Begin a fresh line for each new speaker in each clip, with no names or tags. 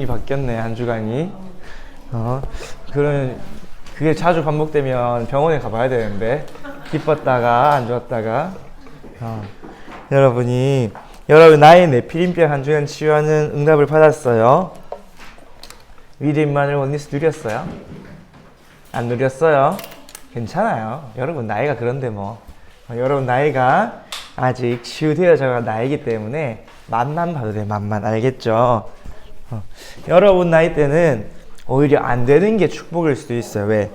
바뀌었네, 한 주간이. 그게 자주 반복되면 병원에 가봐야 되는데, 기뻤다가 안 좋았다가. 여러분 나의 네피림병 한 주간 치유하는 응답을 받았어요. 위대인만을 원리스 누렸어요? 안 누렸어요? 괜찮아요. 여러분 나이가 그런데 뭐. 여러분 나이가 아직 치유되어져가 나이기 때문에 맛만 봐도 돼. 맛만. 알겠죠? 여러분 나이 때는 오히려 안 되는 게 축복일 수도 있어요. 왜?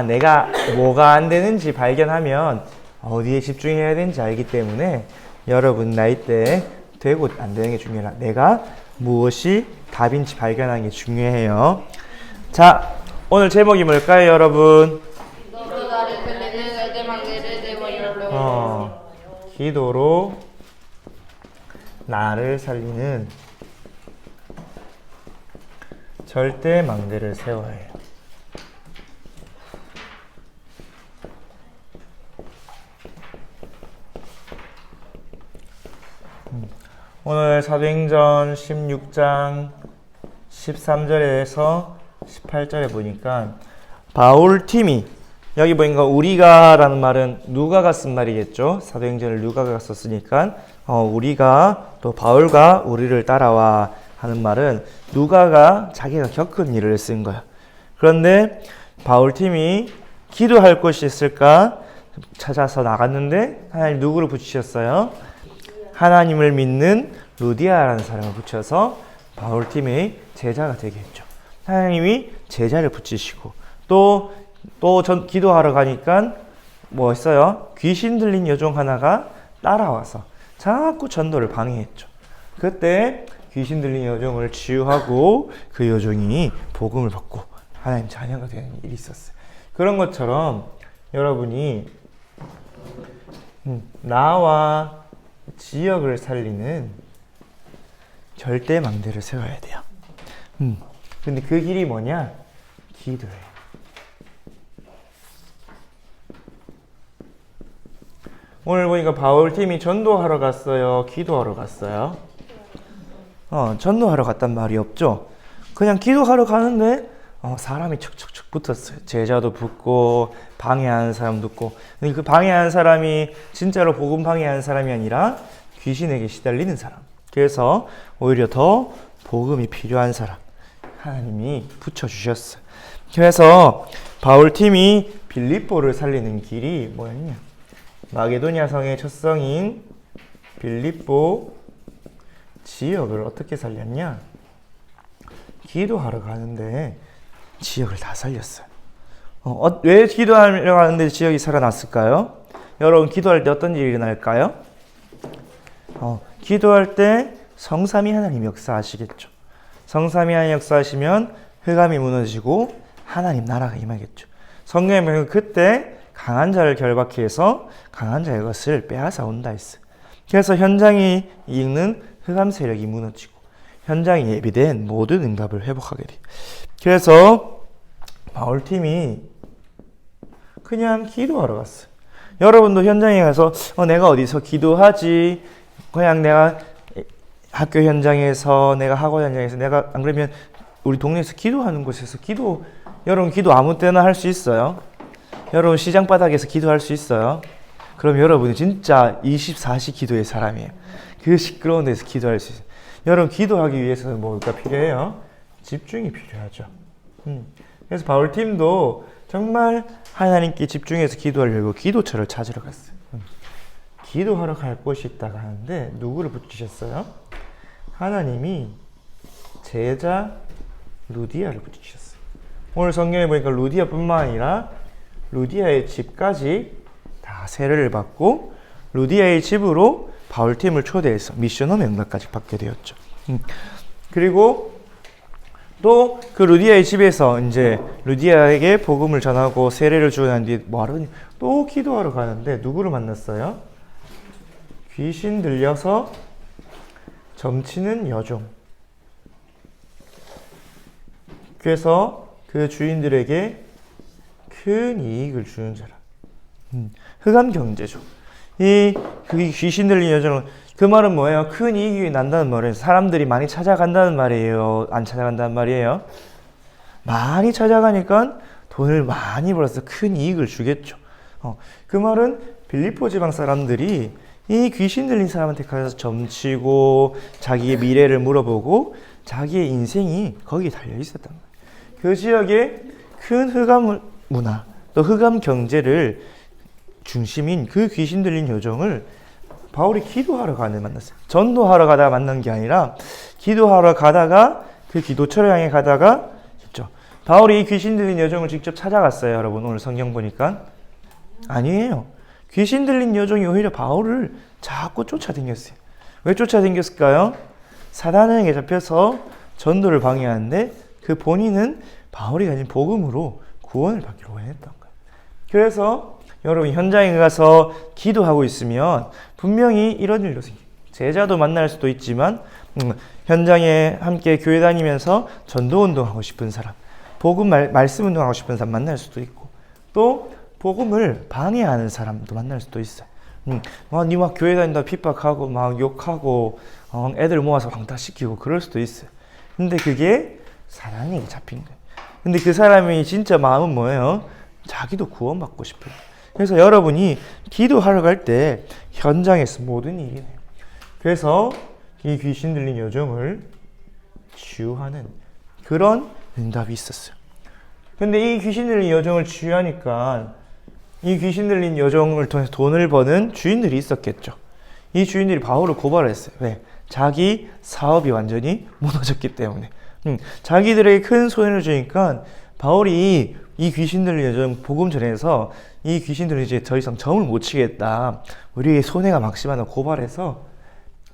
내가 뭐가 안 되는지 발견하면 어디에 집중해야 되는지 알기 때문에 여러분 나이 때 되고 안 되는 게 중요해요. 내가 무엇이 답인지 발견하는 게 중요해요. 자, 오늘 제목이 뭘까요, 여러분? 기도로 나를 살리는 절대 망대를 세워야 해요. 오늘 사도행전 16장 13절에서 18절에 보니까 바울팀이, 여기 보니까 우리가 라는 말은 누가가 쓴 말이겠죠. 사도행전을 누가가 썼으니까 우리가 또 바울과 우리를 따라와 하는 말은 누가가 자기가 겪은 일을 쓴 거야. 그런데 바울팀이 기도할 곳이 있을까 찾아서 나갔는데 하나님 누구를 붙이셨어요? 하나님을 믿는 루디아라는 사람을 붙여서 바울팀의 제자가 되게 했죠. 하나님이 제자를 붙이시고 또 기도하러 가니까 뭐 했어요? 귀신 들린 여종 하나가 따라와서 자꾸 전도를 방해했죠. 그때 귀신 들린 여종을 치유하고 그 여종이 복음을 받고 하나님 자녀가 되는 일이 있었어요. 그런 것처럼 여러분이 나와 지역을 살리는 절대 망대를 세워야 돼요. 근데 그 길이 뭐냐? 기도예요. 오늘 보니까 바울팀이 전도하러 갔어요? 기도하러 갔어요? 전도하러 갔단 말이 없죠? 그냥 기도하러 가는데 사람이 척척척 붙었어요. 제자도 붙고 방해하는 사람도 있고. 근데 그 방해하는 사람이 진짜로 복음 방해하는 사람이 아니라 귀신에게 시달리는 사람. 그래서 오히려 더 복음이 필요한 사람 하나님이 붙여주셨어요. 그래서 바울팀이 빌립보를 살리는 길이 뭐였냐? 마게도냐 성의 첫 성인 빌립보 지역을 어떻게 살렸냐? 기도하러 가는데 지역을 다 살렸어요. 왜 기도하러 가는데 지역이 살아났을까요? 여러분 기도할 때 어떤 일이 일어날까요? 기도할 때 성삼위 하나님 역사하시겠죠. 성삼위 하나님 역사하시면 흑암이 무너지고 하나님 나라가 임하겠죠. 성경에 보면 그때 강한 자를 결박해 해서 강한 자의 것을 빼앗아 온다 했어요. 그래서 현장이 읽는 흑암 세력이 무너지고 현장에 예비된 모든 응답을 회복하게 돼요. 그래서 바울팀이 그냥 기도하러 갔어요. 여러분도 현장에 가서 내가 어디서 기도하지? 그냥 내가 학교 현장에서, 내가 학원 현장에서, 내가 안 그러면 우리 동네에서 기도하는 곳에서 여러분 기도 아무 때나 할 수 있어요. 여러분 시장 바닥에서 기도할 수 있어요. 그럼 여러분이 진짜 24시 기도의 사람이에요. 그 시끄러운 데서 기도할 수 있어요. 여러분 기도하기 위해서는 뭐가 필요해요? 집중이 필요하죠. 그래서 바울팀도 정말 하나님께 집중해서 기도하려고 기도처를 찾으러 갔어요. 기도하러 갈 곳이 있다가 하는데 누구를 붙이셨어요? 하나님이 제자 루디아를 붙이셨어요. 오늘 성경에 보니까 루디아뿐만 아니라 루디아의 집까지 다 세례를 받고 루디아의 집으로 바울팀을 초대해서 미션홈 연락까지 받게 되었죠. 그리고 또 그 루디아의 집에서 이제 루디아에게 복음을 전하고 세례를 주고 난 뒤에 뭐 하러 또 기도하러 가는데 누구를 만났어요? 귀신 들려서 점치는 여종. 그래서 그 주인들에게 큰 이익을 주는 사람. 흑암 경제죠. 그 귀신 들린 여종은 그 말은 뭐예요? 큰 이익이 난다는 말이에요. 사람들이 많이 찾아간다는 말이에요. 안 찾아간다는 말이에요. 많이 찾아가니까 돈을 많이 벌어서 큰 이익을 주겠죠. 그 말은 빌립보 지방 사람들이 이 귀신 들린 사람한테 가서 점치고 자기의 미래를 물어보고 자기의 인생이 거기에 달려 있었단 말이에요. 그 지역에 큰 흑암 문화, 또 흑암 경제를 중심인 그 귀신 들린 요정을 바울이 기도하러 가는 만났어요. 전도하러 가다가 만난 게 아니라 기도하러 가다가 그 기도처를 향해 가다가 직접 바울이 이 귀신 들린 여종을 직접 찾아갔어요. 여러분 오늘 성경 보니까 아니에요. 귀신 들린 여종이 오히려 바울을 자꾸 쫓아다녔어요. 왜 쫓아다녔을까요? 사단에게 잡혀서 전도를 방해하는데 그 본인은 바울이 가진 복음으로 구원을 받기로 원했던 거예요. 그래서 여러분 현장에 가서 기도하고 있으면 분명히 이런 일도 생겨요. 제자도 만날 수도 있지만 현장에 함께 교회 다니면서 전도운동하고 싶은 사람, 복음 말씀 운동하고 싶은 사람 만날 수도 있고 또 복음을 방해하는 사람도 만날 수도 있어요. 니 막 교회 다닌다 핍박하고 막 욕하고 애들 모아서 왕따시키고 그럴 수도 있어요. 근데 그게 사단에게 잡힌 거예요. 근데 그 사람이 진짜 마음은 뭐예요? 자기도 구원받고 싶어요. 그래서 여러분이 기도하러 갈 때 현장에서 모든 일이 돼요. 그래서 이 귀신 들린 여종을 치유하는 그런 응답이 있었어요. 근데 이 귀신 들린 여종을 치유하니까 이 귀신 들린 여종을 통해서 돈을 버는 주인들이 있었겠죠. 이 주인들이 바울을 고발했어요. 왜? 자기 사업이 완전히 무너졌기 때문에. 자기들에게 큰 손해를 주니까 바울이 이 귀신 들린 여종 복음 전해서 이 귀신들은 이제 더 이상 점을 못 치겠다. 우리의 손해가 막심하다고 고발해서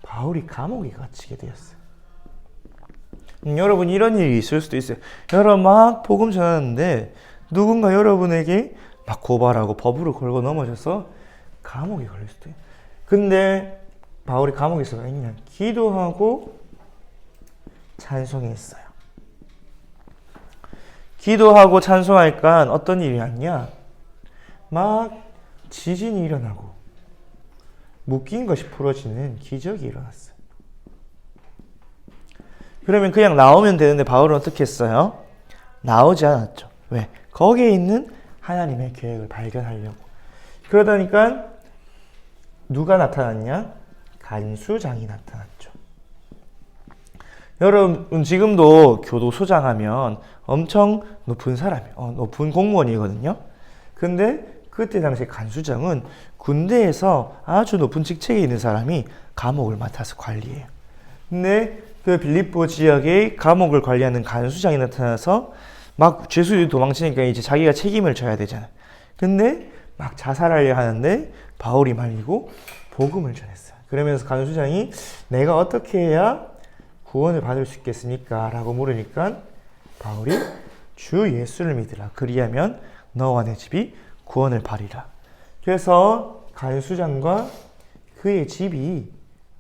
바울이 감옥에 갇히게 되었어요. 여러분 이런 일이 있을 수도 있어요. 여러분 막 복음 전하는데 누군가 여러분에게 막 고발하고 법으로 걸고 넘어져서 감옥에 걸릴 수도 있어요. 근데 바울이 감옥에서 그냥 기도하고 찬송했어요. 기도하고 찬송하니까 어떤 일이 났냐? 막 지진이 일어나고 묶인 것이 풀어지는 기적이 일어났어요. 그러면 그냥 나오면 되는데 바울은 어떻게 했어요? 나오지 않았죠. 왜? 거기에 있는 하나님의 계획을 발견하려고. 그러다니까 누가 나타났냐? 간수장이 나타났죠. 여러분 지금도 교도소장 하면 엄청 높은 사람이에요. 높은 공무원이거든요. 근데 그때 당시 간수장은 군대에서 아주 높은 직책에 있는 사람이 감옥을 맡아서 관리해요. 근데 그 빌립보 지역의 감옥을 관리하는 간수장이 나타나서 막 죄수들이 도망치니까 이제 자기가 책임을 져야 되잖아요. 근데 막 자살하려 하는데 바울이 말리고 복음을 전했어요. 그러면서 간수장이 내가 어떻게 해야 구원을 받을 수 있겠습니까? 라고 물으니까 바울이 주 예수를 믿으라. 그리하면 너와 내 집이 구원을 받으리라. 그래서 간수장과 그의 집이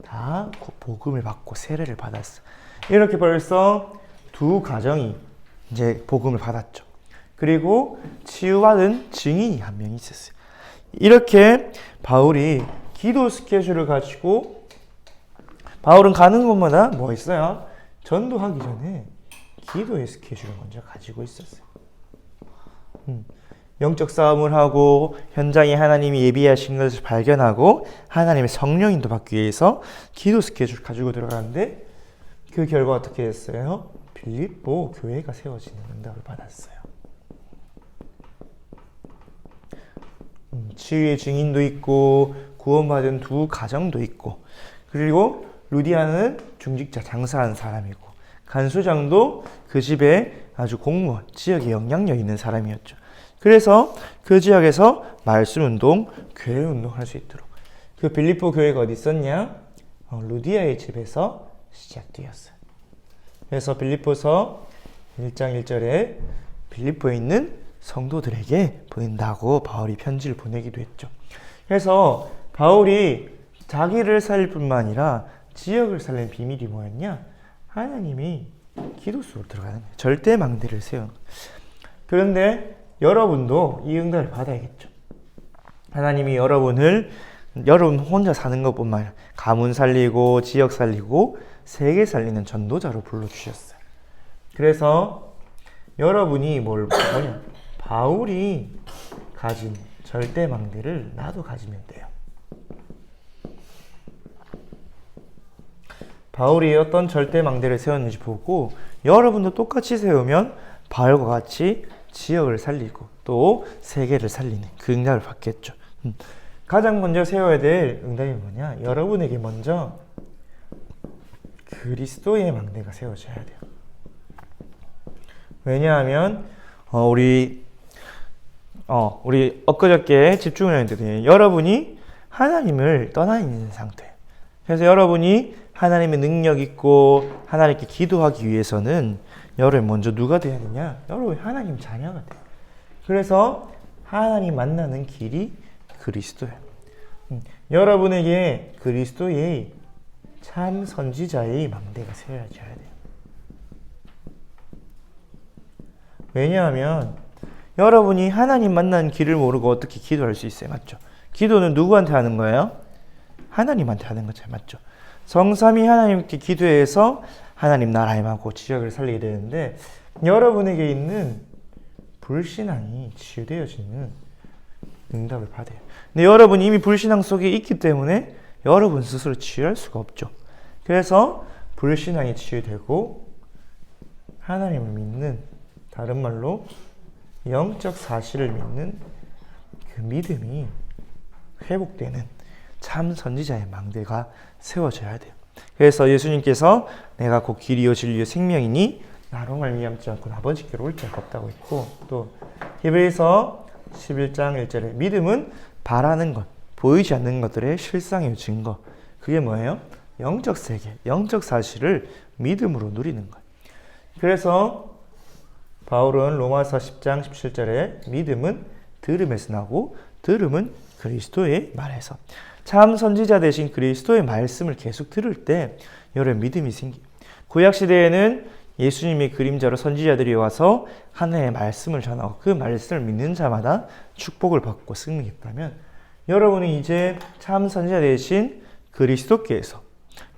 다 복음을 받고 세례를 받았어요. 이렇게 벌써 두 가정이 이제 복음을 받았죠. 그리고 치유받은 증인이 한 명 있었어요. 이렇게 바울이 기도 스케줄을 가지고 바울은 가는 곳마다 뭐 있어요? 전도하기 전에 기도의 스케줄을 먼저 가지고 있었어요. 영적 싸움을 하고 현장에 하나님이 예비하신 것을 발견하고 하나님의 성령인도 받기 위해서 기도 스케줄 가지고 들어가는데 그 결과 어떻게 됐어요? 빌립보 교회가 세워지는 응답을 받았어요. 치유의 증인도 있고 구원받은 두 가정도 있고 그리고 루디아는 중직자 장사하는 사람이고 간수장도 그 집에 아주 공무원, 지역에 영향력 있는 사람이었죠. 그래서 그 지역에서 말씀운동, 교회운동 할 수 있도록 그 빌립보 교회가 어디 있었냐? 루디아의 집에서 시작되었어요. 그래서 빌립보서 1장 1절에 빌립보에 있는 성도들에게 보낸다고 바울이 편지를 보내기도 했죠. 그래서 바울이 자기를 살릴 뿐만 아니라 지역을 살린 비밀이 뭐였냐? 하나님이 기도 속으로 들어가는 거예요. 절대 망대를 세우는 거예요. 그런데 여러분도 이 응답을 받아야겠죠. 하나님이 여러분을 여러분 혼자 사는 것뿐만 아니라 가문 살리고 지역 살리고 세계 살리는 전도자로 불러주셨어요. 그래서 여러분이 뭐냐? 바울이 가진 절대망대를 나도 가지면 돼요. 바울이 어떤 절대망대를 세웠는지 보고 여러분도 똑같이 세우면 바울과 같이 지역을 살리고 또 세계를 살리는 그 응답을 받겠죠. 가장 먼저 세워야 될 응답이 뭐냐? 여러분에게 먼저 그리스도의 망대가 세워져야 돼요. 왜냐하면 우리 엊그저께 집중을 했는데 여러분이 하나님을 떠나 있는 상태예요. 그래서 여러분이 하나님의 능력 있고 하나님께 기도하기 위해서는 여러분 먼저 누가 돼야 되냐? 여러분 하나님 자녀가 돼요. 그래서 하나님 만나는 길이 그리스도예요. 여러분에게 그리스도의 참 선지자의 망대가 세워져야 돼요. 왜냐하면 여러분이 하나님 만나는 길을 모르고 어떻게 기도할 수 있어요? 맞죠? 기도는 누구한테 하는 거예요? 하나님한테 하는 거죠. 맞죠? 성삼위 하나님께 기도해서 하나님 나라 임하고 지역을 살리게 되는데 여러분에게 있는 불신앙이 치유되어지는 응답을 받아요. 근데 여러분이 이미 불신앙 속에 있기 때문에 여러분 스스로 치유할 수가 없죠. 그래서 불신앙이 치유되고 하나님을 믿는, 다른 말로 영적 사실을 믿는 그 믿음이 회복되는 참 선지자의 망대가 세워져야 돼요. 그래서 예수님께서 내가 곧 길이요 진리요 생명이니 나로 말미암지 않고 아버지께로 올 자가 없다고 했고, 또 히브리서 11장 1절에 믿음은 바라는 것, 보이지 않는 것들의 실상의 증거. 그게 뭐예요? 영적 세계, 영적 사실을 믿음으로 누리는 거예요. 그래서 바울은 로마서 10장 17절에 믿음은 들음에서 나고 들음은 그리스도의 말에서. 참 선지자 되신 그리스도의 말씀을 계속 들을 때 여러분 믿음이 생겨요. 구약시대에는 예수님의 그림자로 선지자들이 와서 하나님의 말씀을 전하고 그 말씀을 믿는 자마다 축복을 받고 승리했다면, 여러분이 이제 참 선지자 되신 그리스도께서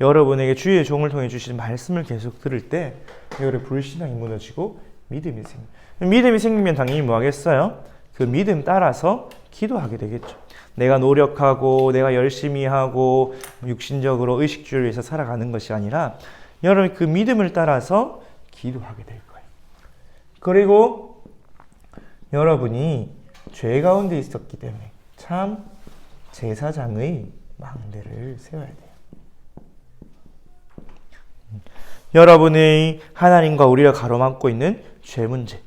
여러분에게 주의 종을 통해 주신 말씀을 계속 들을 때 여러분의 불신앙이 무너지고 믿음이 생겨요. 믿음이 생기면 당연히 뭐 하겠어요? 그 믿음 따라서 기도하게 되겠죠. 내가 노력하고 내가 열심히 하고 육신적으로 의식주의를 위해서 살아가는 것이 아니라 여러분 그 믿음을 따라서 기도하게 될 거예요. 그리고 여러분이 죄 가운데 있었기 때문에 참 제사장의 망대를 세워야 돼요. 여러분의 하나님과 우리가 가로막고 있는 죄 문제,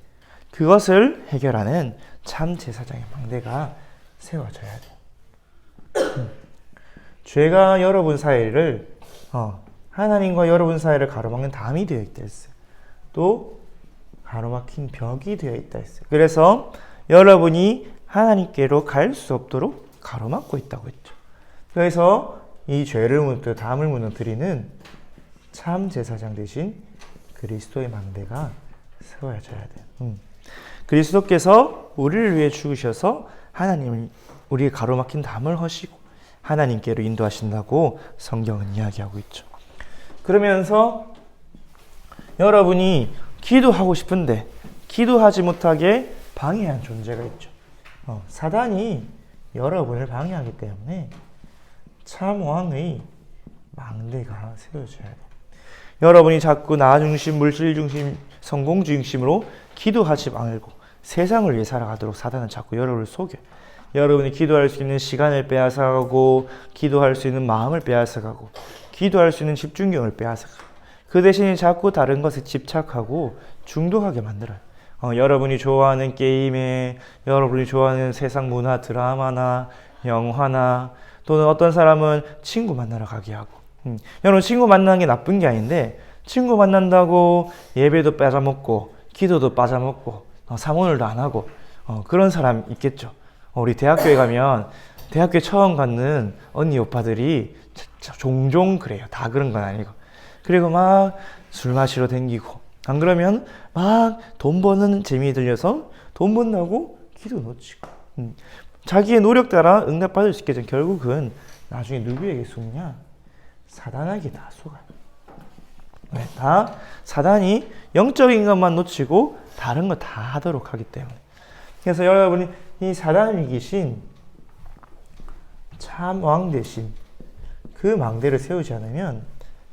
그것을 해결하는 참 제사장의 망대가 세워져야 돼요. 죄가 여러분 사이를 하나님과 여러분 사이를 가로막는 담이 되어 있다 했어요. 또 가로막힌 벽이 되어 있다 했어요. 그래서 여러분이 하나님께로 갈 수 없도록 가로막고 있다고 했죠. 그래서 이 죄를 무너뜨려 담을 무너뜨리는 참 제사장 대신 그리스도의 망대가 세워져야 돼요. 그리스도께서 우리를 위해 죽으셔서 하나님을 우리의 가로막힌 담을 허시고 하나님께로 인도하신다고 성경은 이야기하고 있죠. 그러면서 여러분이 기도하고 싶은데 기도하지 못하게 방해한 존재가 있죠. 사단이 여러분을 방해하기 때문에 참 왕의 망대가 세워져야 돼요. 여러분이 자꾸 나 중심, 물질 중심, 성공 중심으로 기도하지 말고 세상을 위해 살아가도록 사단은 자꾸 여러분을 속여요. 여러분이 기도할 수 있는 시간을 빼앗아가고 기도할 수 있는 마음을 빼앗아가고 기도할 수 있는 집중력을 빼앗아가고 그 대신에 자꾸 다른 것에 집착하고 중독하게 만들어요. 여러분이 좋아하는 게임에, 여러분이 좋아하는 세상 문화, 드라마나 영화나, 또는 어떤 사람은 친구 만나러 가게 하고, 여러분 친구 만나는 게 나쁜 게 아닌데 친구 만난다고 예배도 빠져먹고 기도도 빠져먹고 사모늘도 안 하고 그런 사람 있겠죠. 우리 대학교에 가면 대학교에 처음 갖는 언니 오빠들이 종종 그래요. 다 그런 건 아니고. 그리고 막 술 마시러 댕기고, 안 그러면 막 돈 버는 재미에 들려서 돈 번다고 기도 놓치고, 자기의 노력 따라 응답받을 수 있게 된 결국은 나중에 누구에게 속냐? 사단에게 다 속아요. 네, 다 사단이 영적인 것만 놓치고 다른 거 다 하도록 하기 때문에. 그래서 여러분이 이 사단을 이기신 참 왕 대신 그 망대를 세우지 않으면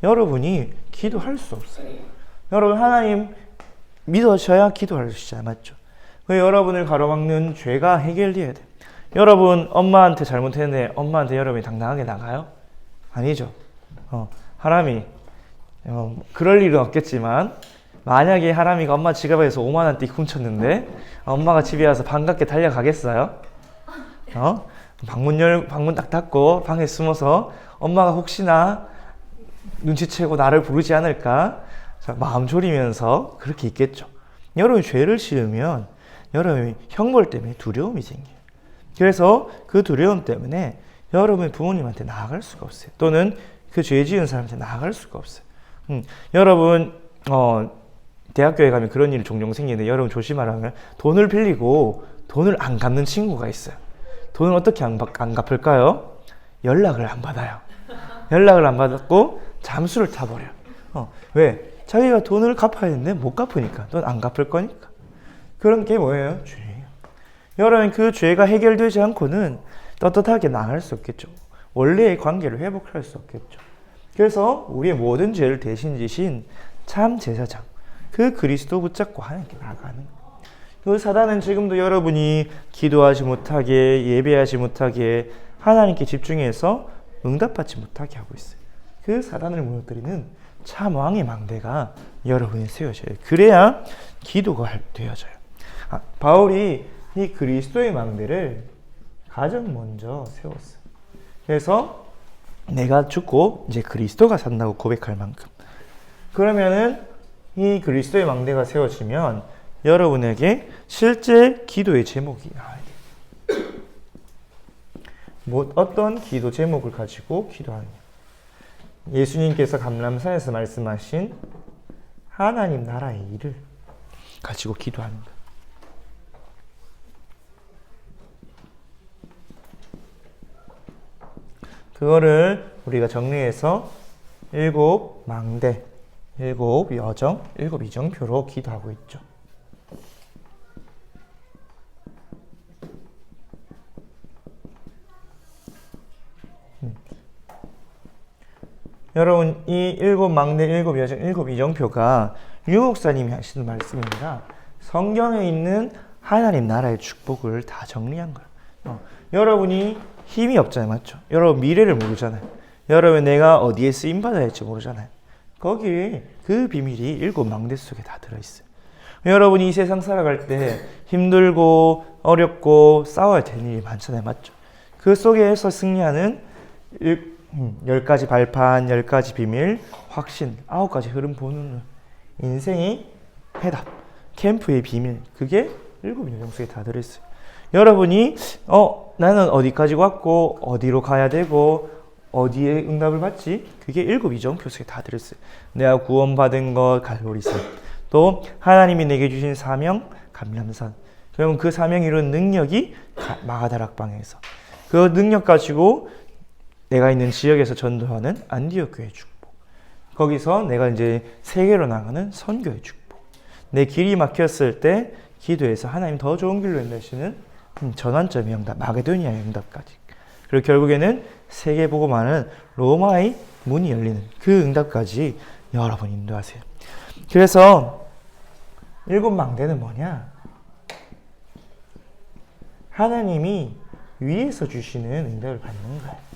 여러분이 기도할 수 없어요. 여러분 하나님 믿으셔야 기도할 수 있잖아요. 맞죠? 여러분을 가로막는 죄가 해결돼야 돼요. 여러분 엄마한테 잘못했는데 엄마한테 여러분이 당당하게 나가요? 아니죠. 하람이 그럴 일은 없겠지만 만약에 하람이가 엄마 지갑에서 5만 원씩 훔쳤는데 엄마가 집에 와서 반갑게 달려가겠어요? 방문 딱 닫고 방에 숨어서 엄마가 혹시나 눈치채고 나를 부르지 않을까 마음 졸이면서 그렇게 있겠죠. 여러분이 죄를 지으면 여러분이 형벌 때문에 두려움이 생겨요. 그래서 그 두려움 때문에 여러분이 부모님한테 나아갈 수가 없어요. 또는 그 죄 지은 사람한테 나아갈 수가 없어요. 여러분 대학교에 가면 그런 일이 종종 생기는데 여러분 조심하라면 돈을 빌리고 돈을 안 갚는 친구가 있어요. 돈을 어떻게 안 갚을까요? 연락을 안 받아요. 연락을 안 받았고 잠수를 타버려요. 왜? 자기가 돈을 갚아야 되는데 못 갚으니까. 돈 안 갚을 거니까. 그런 게 뭐예요? 죄예요. 여러분 그 죄가 해결되지 않고는 떳떳하게 나갈 수 없겠죠. 원래의 관계를 회복할 수 없겠죠. 그래서 우리의 모든 죄를 대신 지신 참 제사장 그 그리스도 붙잡고 하나님께 나가는 거예요. 그 사단은 지금도 여러분이 기도하지 못하게 예배하지 못하게 하나님께 집중해서 응답받지 못하게 하고 있어요. 그 사단을 무너뜨리는 참 왕의 망대가 여러분이 세워져요. 그래야 기도가 되어져요. 바울이 이 그리스도의 망대를 가장 먼저 세웠어요. 그래서 내가 죽고 이제 그리스도가 산다고 고백할 만큼. 그러면은 이 그리스도의 망대가 세워지면 여러분에게 실제 기도의 제목이 나와야 돼요. 어떤 기도 제목을 가지고 기도하느냐. 예수님께서 감람산에서 말씀하신 하나님 나라의 일을 가지고 기도하는 것. 그거를 우리가 정리해서 7 망대, 7 여정, 7 이정표로 기도하고 있죠. 여러분 이 7 망대, 7 여정, 7 이정표가 유 목사님이 하시는 말씀입니다. 성경에 있는 하나님 나라의 축복을 다 정리한 거예요. 여러분이 힘이 없잖아요. 맞죠? 여러분 미래를 모르잖아요. 여러분 내가 어디에 쓰임받아야 할지 모르잖아요. 거기에 그 비밀이 7 망대 속에 다 들어있어요. 여러분이 이 세상 살아갈 때 힘들고 어렵고 싸워야 되는 일이 많잖아요. 맞죠? 그 속에서 승리하는 10가지 발판, 10가지 비밀, 확신, 9가지 흐름 보는 인생의 해답, 캠프의 비밀, 그게 7 요정 속에 다 들어있어요. 여러분이 나는 어디까지 왔고 어디로 가야 되고 어디에 응답을 받지? 그게 7 이정표 속에 다 들어있어요. 내가 구원받은 것 갈보리산, 또 하나님이 내게 주신 사명 감람산. 그러면 그 사명 이루는 능력이 마가다락방에서 그 능력 가지고 내가 있는 지역에서 전도하는 안디옥 교회 축복. 거기서 내가 이제 세계로 나가는 선교의 축복. 내 길이 막혔을 때 기도해서 하나님 더 좋은 길로 인도하시는 전환점의 응답, 마게도니아의 응답까지. 그리고 결국에는 세계 보고 많은 로마의 문이 열리는 그 응답까지 여러분 인도하세요. 그래서 7 망대는 뭐냐? 하나님이 위에서 주시는 응답을 받는 거예요.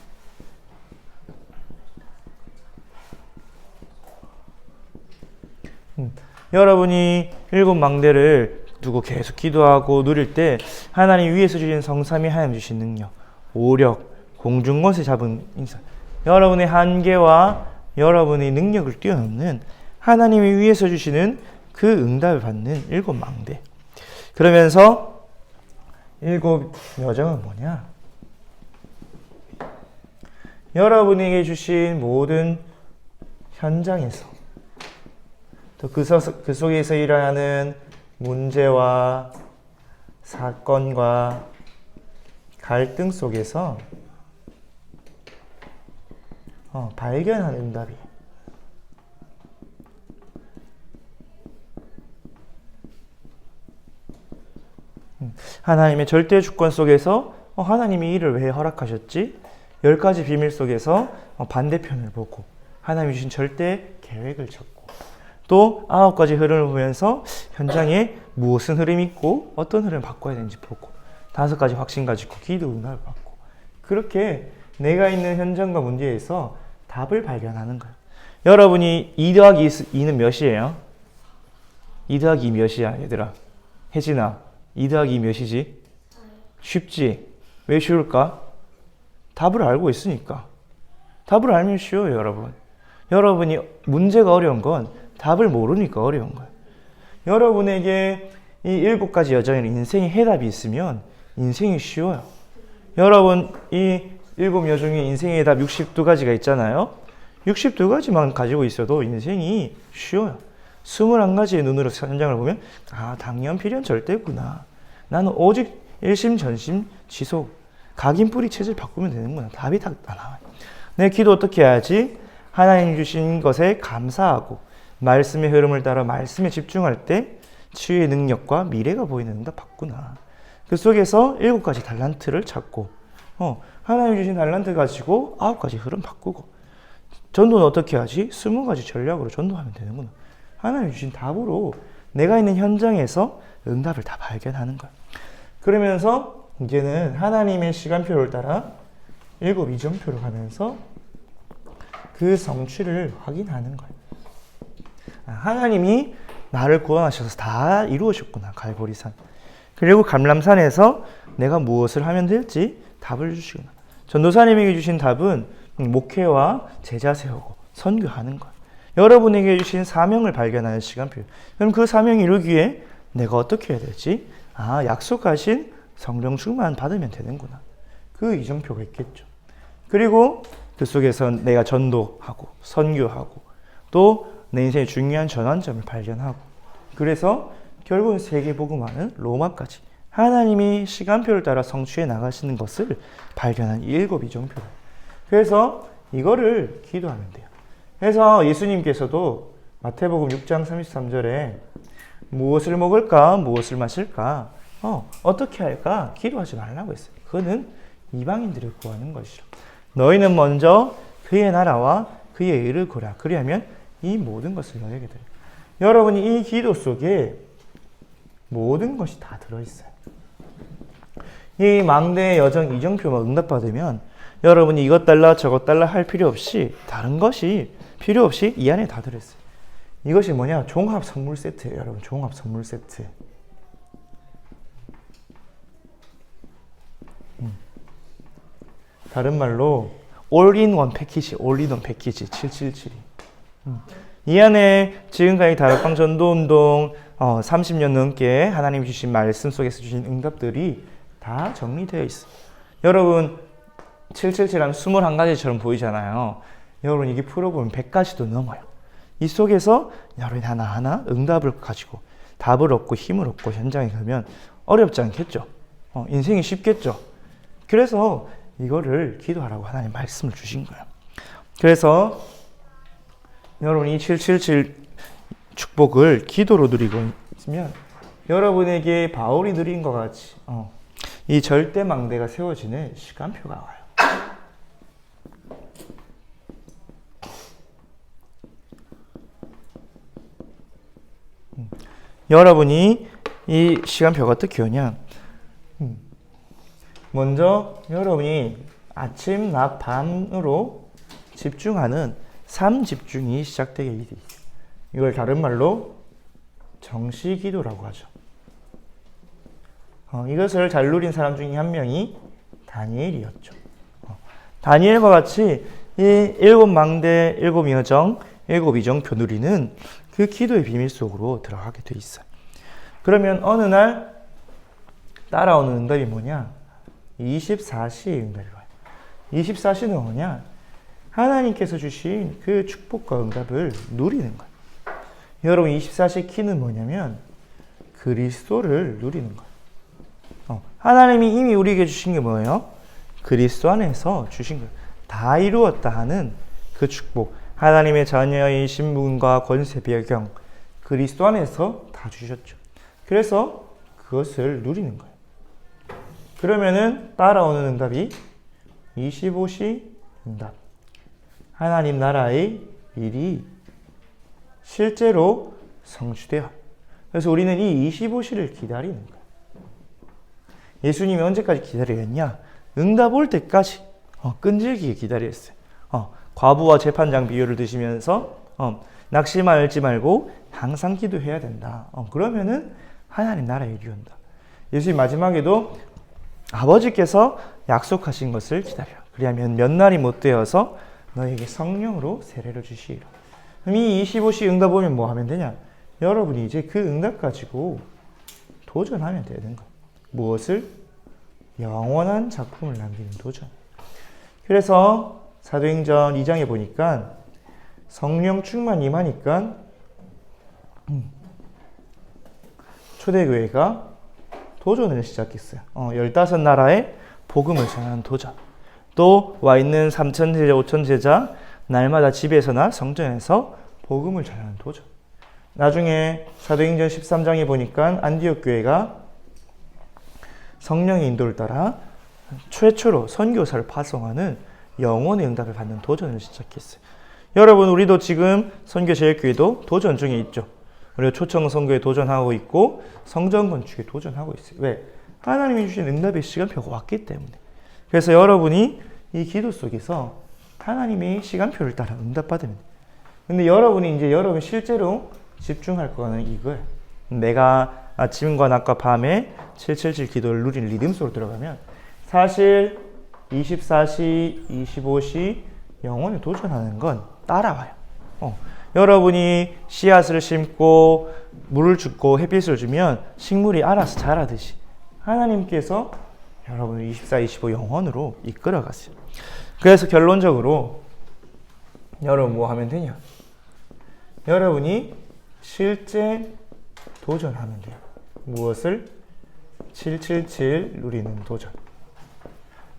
여러분이 7 망대를 두고 계속 기도하고 누릴 때 하나님 위에서 주신 성삼위 하나님 주신 능력, 오력, 공중것에 잡은 인사, 여러분의 한계와 여러분의 능력을 뛰어넘는 하나님이 위에서 주시는 그 응답을 받는 7 망대. 그러면서 7 여정은 뭐냐? 여러분에게 주신 모든 현장에서 또 그 속에서 일어나는 문제와 사건과 갈등 속에서 발견한 응답이. 하나님의 절대 주권 속에서 하나님이 이를 왜 허락하셨지? 10가지 비밀 속에서 반대편을 보고 하나님이 주신 절대 계획을 찾고 또 9가지 흐름을 보면서 현장에 무엇은 흐름이 있고 어떤 흐름을 바꿔야 되는지 보고 5가지 확신 가지고 기도 응답을 받고 그렇게 내가 있는 현장과 문제에서 답을 발견하는 거예요. 여러분이 2 더하기 2는 몇이에요? 2 더하기 2 몇이야 얘들아? 혜진아 2 더하기 2 몇이지? 쉽지? 왜 쉬울까? 답을 알고 있으니까. 답을 알면 쉬워요 여러분. 여러분이 문제가 어려운 건 답을 모르니까 어려운 거예요. 여러분에게 이 7가지 여정의 인생의 해답이 있으면 인생이 쉬워요. 여러분 이 7여정의 인생의 해답 62가지가 있잖아요. 62가지만 가지고 있어도 인생이 쉬워요. 21가지의 눈으로 현장을 보면 당연 필연 절대구나. 나는 오직 일심 전심 지속 각인뿌리 체질 바꾸면 되는구나. 답이 다 나와요. 내 기도 어떻게 해야지? 하나님 주신 것에 감사하고 말씀의 흐름을 따라 말씀에 집중할 때 치유의 능력과 미래가 보이는 응답 받구나. 그 속에서 7가지 달란트를 찾고 하나님 주신 달란트 가지고 9가지 흐름 바꾸고 전도는 어떻게 하지? 20가지 전략으로 전도하면 되는구나. 하나님 주신 답으로 내가 있는 현장에서 응답을 다 발견하는 거야. 그러면서 이제는 하나님의 시간표를 따라 7 이정표를 가면서 그 성취를 확인하는 거예요. 하나님이 나를 구원하셔서 다 이루어졌구나. 갈보리산. 그리고 감람산에서 내가 무엇을 하면 될지 답을 주시구나. 전도사님에게 주신 답은 목회와 제자 세우고 선교하는 거예요. 여러분에게 주신 사명을 발견하는 시간표. 그럼 그 사명을 이루기 위해 내가 어떻게 해야 될지 약속하신 성령 충만 받으면 되는구나. 그 이정표가 있겠죠. 그리고 그 속에서 내가 전도하고 선교하고 또 내 인생의 중요한 전환점을 발견하고 그래서 결국은 세계복음화는 로마까지 하나님이 시간표를 따라 성취해 나가시는 것을 발견한 7 이정표. 그래서 이거를 기도하면 돼요. 그래서 예수님께서도 마태복음 6장 33절에 무엇을 먹을까 무엇을 마실까 어떻게 할까 기도하지 말라고 했어요. 그거는 이방인들을 구하는 것이죠. 너희는 먼저 그의 나라와 그의 의를 구하라. 그리하면 이 모든 것을 너에게 드려요. 여러분이 이 기도 속에 모든 것이 다 들어있어요. 이 망대의 여정 이정표만 응답받으면 여러분이 이것 달라 저것 달라 할 필요 없이 다른 것이 필요 없이 이 안에 다 들어있어요. 이것이 뭐냐? 종합 선물 세트예요. 여러분 종합 선물 세트. 다른 말로 올인원 패키지, 올인원 패키지 777이. 이 안에 지금까지 다락방 전도운동 30년 넘게 하나님 주신 말씀 속에서 주신 응답들이 다 정리되어 있어요. 여러분 777하면 21가지처럼 보이잖아요. 여러분 이게 풀어보면 100가지도 넘어요. 이 속에서 여러분이 하나하나 응답을 가지고 답을 얻고 힘을 얻고 현장에 가면 어렵지 않겠죠? 인생이 쉽겠죠? 그래서 이거를 기도하라고 하나님 말씀을 주신 거예요. 그래서 여러분이 이 777 축복을 기도로 누리고 있으면 여러분에게 바울이 누린 것 같이 이 절대망대가 세워지는 시간표가 와요. 여러분이 이 시간표가 어떻게 오냐? 먼저 여러분이 아침, 낮, 밤으로 집중하는 3집중이 시작되게 돼 있어요. 이걸 다른 말로 정시기도라고 하죠. 이것을 잘 누린 사람 중에 한 명이 다니엘이었죠. 다니엘과 같이 이 7망대, 7여정, 7이정표 누리는 그 기도의 비밀 속으로 들어가게 돼 있어요. 그러면 어느 날 따라오는 응답이 뭐냐? 24시의 응답이 와요. 24시는 뭐냐? 하나님께서 주신 그 축복과 응답을 누리는 거예요. 여러분 24시 키는 뭐냐면 그리스도를 누리는 거예요. 하나님이 이미 우리에게 주신 게 뭐예요? 그리스도 안에서 주신 거예요. 다 이루었다 하는 그 축복. 하나님의 자녀의 신분과 권세 배경 그리스도 안에서 다 주셨죠. 그래서 그것을 누리는 거예요. 그러면은 따라오는 응답이 25시 응답. 하나님 나라의 일이 실제로 성취돼요. 그래서 우리는 이 25시를 기다리는 거예요. 예수님이 언제까지 기다리겠냐? 응답 올 때까지 끈질기게 기다렸어요. 과부와 재판장 비유를 드시면서 낙심하지 말고 항상 기도해야 된다. 그러면은 하나님 나라의 일이 온다. 예수님 마지막에도 아버지께서 약속하신 것을 기다려. 그리하면 몇 날이 못 되어서 너에게 성령으로 세례를 주시리라. 그럼 이 25시 응답 오면 뭐 하면 되냐? 여러분이 이제 그 응답 가지고 도전하면 되는 거예요. 무엇을? 영원한 작품을 남기는 도전. 그래서 사도행전 2장에 보니까 성령 충만 임하니까 초대교회가 도전을 시작했어요. 15나라에 복음을 전하는 도전. 또 와 있는 3,000제자, 5,000제자 날마다 집에서나 성전에서 복음을 전하는 도전. 나중에 사도행전 13장에 보니까 안디옥 교회가 성령의 인도를 따라 최초로 선교사를 파송하는 영혼의 응답을 받는 도전을 시작했어요. 여러분, 우리도 지금 선교제일교회도 도전 중에 있죠. 우리가 초청 선교에 도전하고 있고 성전 건축에 도전하고 있어요. 왜? 하나님이 주신 응답의 시간표가 왔기 때문에. 그래서 여러분이 이 기도 속에서 하나님의 시간표를 따라 응답받으면 돼요. 근데 여러분이 이제 여러분 실제로 집중할 거는 이거예요. 내가 아침과 낮과 밤에 777 기도를 누린 리듬 속으로 들어가면 사실 24시, 25시 영혼에 도전하는 건 따라와요. 여러분이 씨앗을 심고 물을 줍고 햇빛을 주면 식물이 알아서 자라듯이 하나님께서 여러분을 24, 25 영혼으로 이끌어갔어요. 그래서 결론적으로 여러분 뭐 하면 되냐? 여러분이 실제 도전하면 돼요. 무엇을? 777 누리는 도전.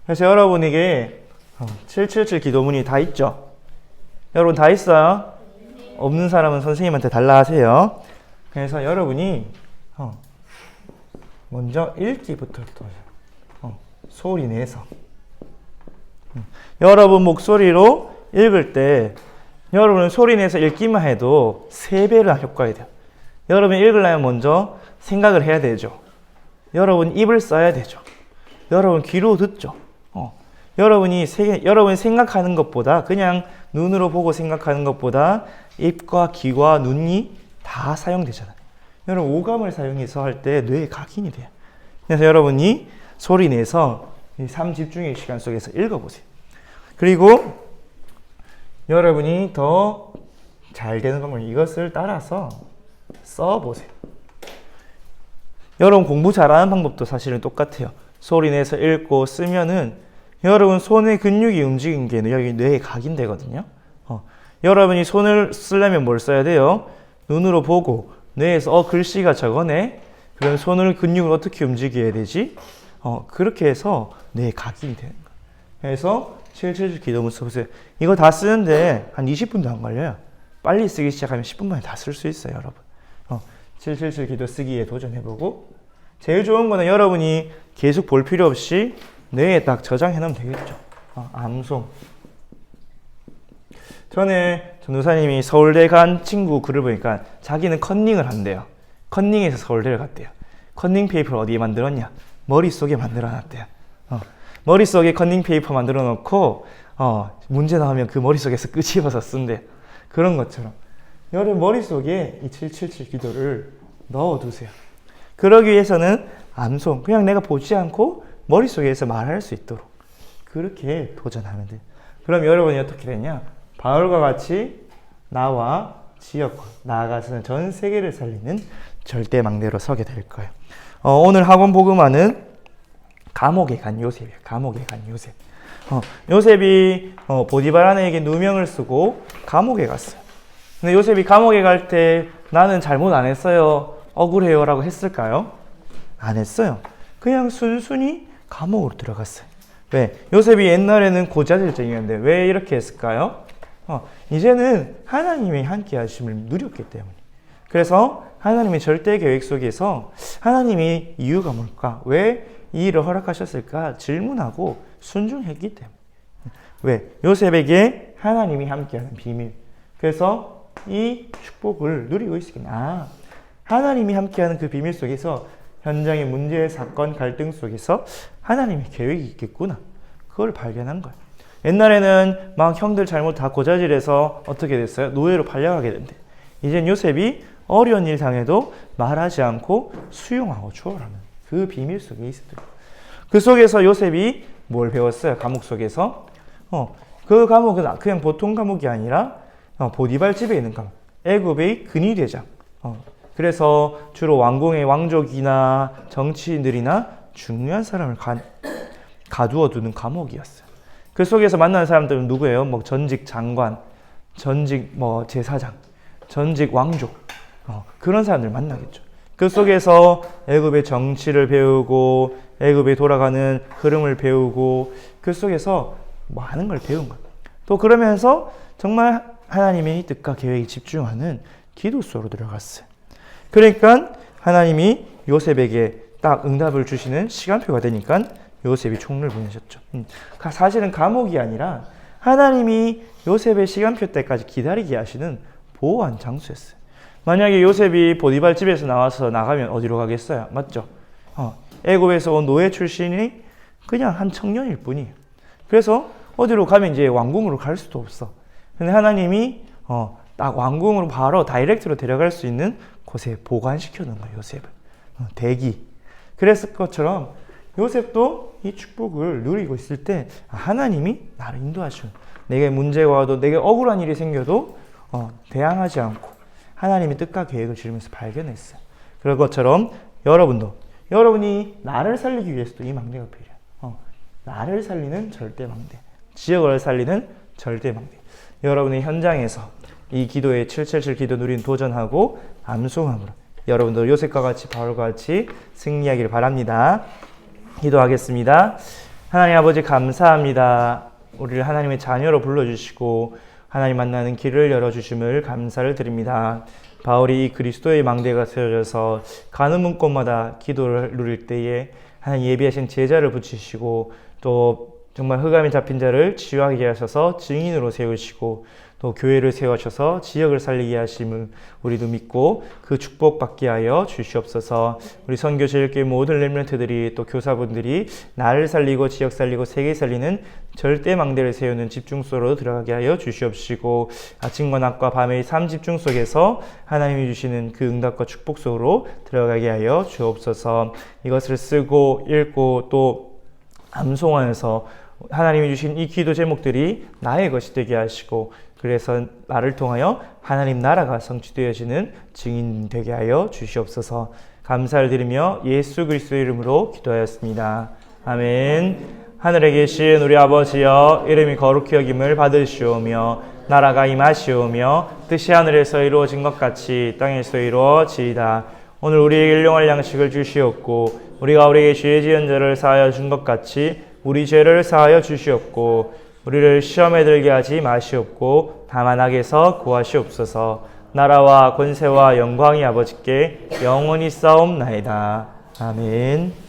그래서 여러분에게 777 기도문이 다 있죠? 여러분 다 있어요? 없는 사람은 선생님한테 달라 하세요. 그래서 여러분이 먼저 읽기부터 소리 내서 여러분 목소리로 읽을 때 여러분은 소리 내서 읽기만 해도 3배로 효과가 돼요. 여러분이 읽으려면 먼저 생각을 해야 되죠. 여러분 입을 써야 되죠. 여러분 귀로 듣죠. 여러분이 생각하는 것보다 그냥 눈으로 보고 생각하는 것보다 입과 귀와 눈이 다 사용되잖아요. 여러분 오감을 사용해서 할 때 뇌에 각인이 돼요. 그래서 여러분이 소리 내서 이 3집중의 시간 속에서 읽어보세요. 그리고 여러분이 더 잘 되는 방법은 이것을 따라서 써보세요. 여러분 공부 잘하는 방법도 사실은 똑같아요. 소리 내서 읽고 쓰면은 여러분 손의 근육이 움직이는 게 여기 뇌에 각인되거든요. 여러분이 손을 쓰려면 뭘 써야 돼요? 눈으로 보고 뇌에서 글씨가 저거네. 그럼 손을 근육을 어떻게 움직여야 되지? 그렇게 해서 뇌에 각인이 되는 거예요. 그래서 777 기도문 써보세요. 이거 다 쓰는데 한 20분도 안 걸려요. 빨리 쓰기 시작하면 10분 만에 다 쓸 수 있어요, 여러분. 777 기도 쓰기에 도전해보고 제일 좋은 거는 여러분이 계속 볼 필요 없이 뇌에 딱 저장해 놓으면 되겠죠. 암송. 전에 전도사님이 서울대 간 친구 글을 보니까 자기는 컨닝을 한대요. 컨닝에서 서울대를 갔대요. 컨닝 페이퍼를 어디에 만들었냐? 머릿속에 만들어 놨대요. 머릿속에 컨닝 페이퍼 만들어 놓고 문제 나오면 그 머릿속에서 끄집어서 쓴대요. 그런 것처럼 여러분 머릿속에 이 777 기도를 넣어두세요. 그러기 위해서는 암송, 그냥 내가 보지 않고 머릿속에서 말할 수 있도록 그렇게 도전하면 돼요. 그럼 여러분이 어떻게 되냐? 바울과 같이 나와 지역과 나아가서는 전 세계를 살리는 절대망대로 서게 될 거예요. 오늘 학원 복음화는 감옥에 간 요셉이에요. 감옥에 간 요셉. 요셉이 보디바라에게 누명을 쓰고 감옥에 갔어요. 근데 요셉이 감옥에 갈 때 나는 잘못 안 했어요, 억울해요 라고 했을까요? 안 했어요. 그냥 순순히 감옥으로 들어갔어요. 왜? 요셉이 옛날에는 고자질쟁이였는데 왜 이렇게 했을까요? 이제는 하나님의 함께 하심을 누렸기 때문에. 그래서 하나님의 절대 계획 속에서 하나님이 이유가 뭘까? 왜 이 일을 허락하셨을까? 질문하고 순종했기 때문에. 왜? 요셉에게 하나님이 함께하는 비밀. 그래서 이 축복을 누리고 있겠나? 하나님이 함께하는 그 비밀 속에서 현장의 문제, 사건, 갈등 속에서 하나님의 계획이 있겠구나. 그걸 발견한 거예요. 옛날에는 막 형들 잘못 다 고자질해서 어떻게 됐어요? 노예로 팔려가게 된대. 이젠 요셉이 어려운 일 당해도 말하지 않고 수용하고 추월하는 그 비밀 속에 있었대요. 그 속에서 요셉이 뭘 배웠어요? 감옥 속에서. 그 감옥은 그냥 보통 감옥이 아니라 보디발 집에 있는 감옥. 애굽의 근위대장. 그래서 주로 왕궁의 왕족이나 정치인들이나 중요한 사람을 가두어 두는 감옥이었어요. 그 속에서 만나는 사람들은 누구예요? 뭐 전직 장관, 전직 제사장, 전직 왕족. 그런 사람들 만나겠죠. 그 속에서 애굽의 정치를 배우고 애굽에 돌아가는 흐름을 배우고 그 속에서 많은 걸 배운 거예요. 또 그러면서 정말 하나님의 뜻과 계획에 집중하는 기도 속으로 들어갔어요. 그러니까 하나님이 요셉에게 딱 응답을 주시는 시간표가 되니까 요셉이 총리를 보내셨죠. 사실은 감옥이 아니라 하나님이 요셉의 시간표 때까지 기다리게 하시는 보호한 장소였어요. 만약에 요셉이 보디발 집에서 나와서 나가면 어디로 가겠어요? 맞죠? 애굽에서 온 노예 출신이 그냥 한 청년일 뿐이에요. 그래서 어디로 가면 이제 왕궁으로 갈 수도 없어. 근데 하나님이 딱 왕궁으로 바로 다이렉트로 데려갈 수 있는 곳에 보관시켜 놓은 거예요, 요셉을. 대기. 그랬을 것처럼 요셉도 이 축복을 누리고 있을 때 하나님이 나를 인도하시는, 내게 문제가 와도 내게 억울한 일이 생겨도 대항하지 않고 하나님의 뜻과 계획을 지르면서 발견했어요. 그런 것처럼 여러분이 나를 살리기 위해서도 이 망대가 필요해요. 나를 살리는 절대 망대, 지역을 살리는 절대 망대. 여러분의 현장에서 이 기도에 777 기도 누린 도전하고 암송함으로 여러분들 요셉과 같이 바울과 같이 승리하기를 바랍니다. 기도하겠습니다. 하나님 아버지 감사합니다. 우리를 하나님의 자녀로 불러주시고 하나님 만나는 길을 열어주심을 감사를 드립니다. 바울이 이 그리스도의 망대가 세워져서 가는 문곳마다 기도를 누릴 때에 하나님 예비하신 제자를 붙이시고 또 정말 흑암에 잡힌 자를 치유하게 하셔서 증인으로 세우시고 또 교회를 세우셔서 지역을 살리게 하심을 우리도 믿고 그 축복 받게 하여 주시옵소서. 우리 선교제일교회 모든 렘넌트들이 또 교사분들이 나를 살리고 지역 살리고 세계 살리는 절대 망대를 세우는 집중소로 들어가게 하여 주시옵시고 아침과 낮과 밤의 삶 집중 속에서 하나님이 주시는 그 응답과 축복 속으로 들어가게 하여 주옵소서. 이것을 쓰고 읽고 또 암송하여서 하나님이 주신 이 기도 제목들이 나의 것이 되게 하시고 그래서 나를 통하여 하나님 나라가 성취되어지는 증인 되게 하여 주시옵소서. 감사를 드리며 예수 그리스도의 이름으로 기도하였습니다. 아멘. 하늘에 계신 우리 아버지여, 이름이 거룩히 여김을 받으시오며 나라가 임하시오며 뜻이 하늘에서 이루어진 것 같이 땅에서 이루어지이다. 오늘 우리에게 일용할 양식을 주시옵고 우리가 우리에게 죄 지은 자를 사하여 준 것 같이 우리 죄를 사하여 주시옵고 우리를 시험에 들게 하지 마시옵고 다만 악에서 구하시옵소서. 나라와 권세와 영광이 아버지께 영원히 싸움나이다. 아멘.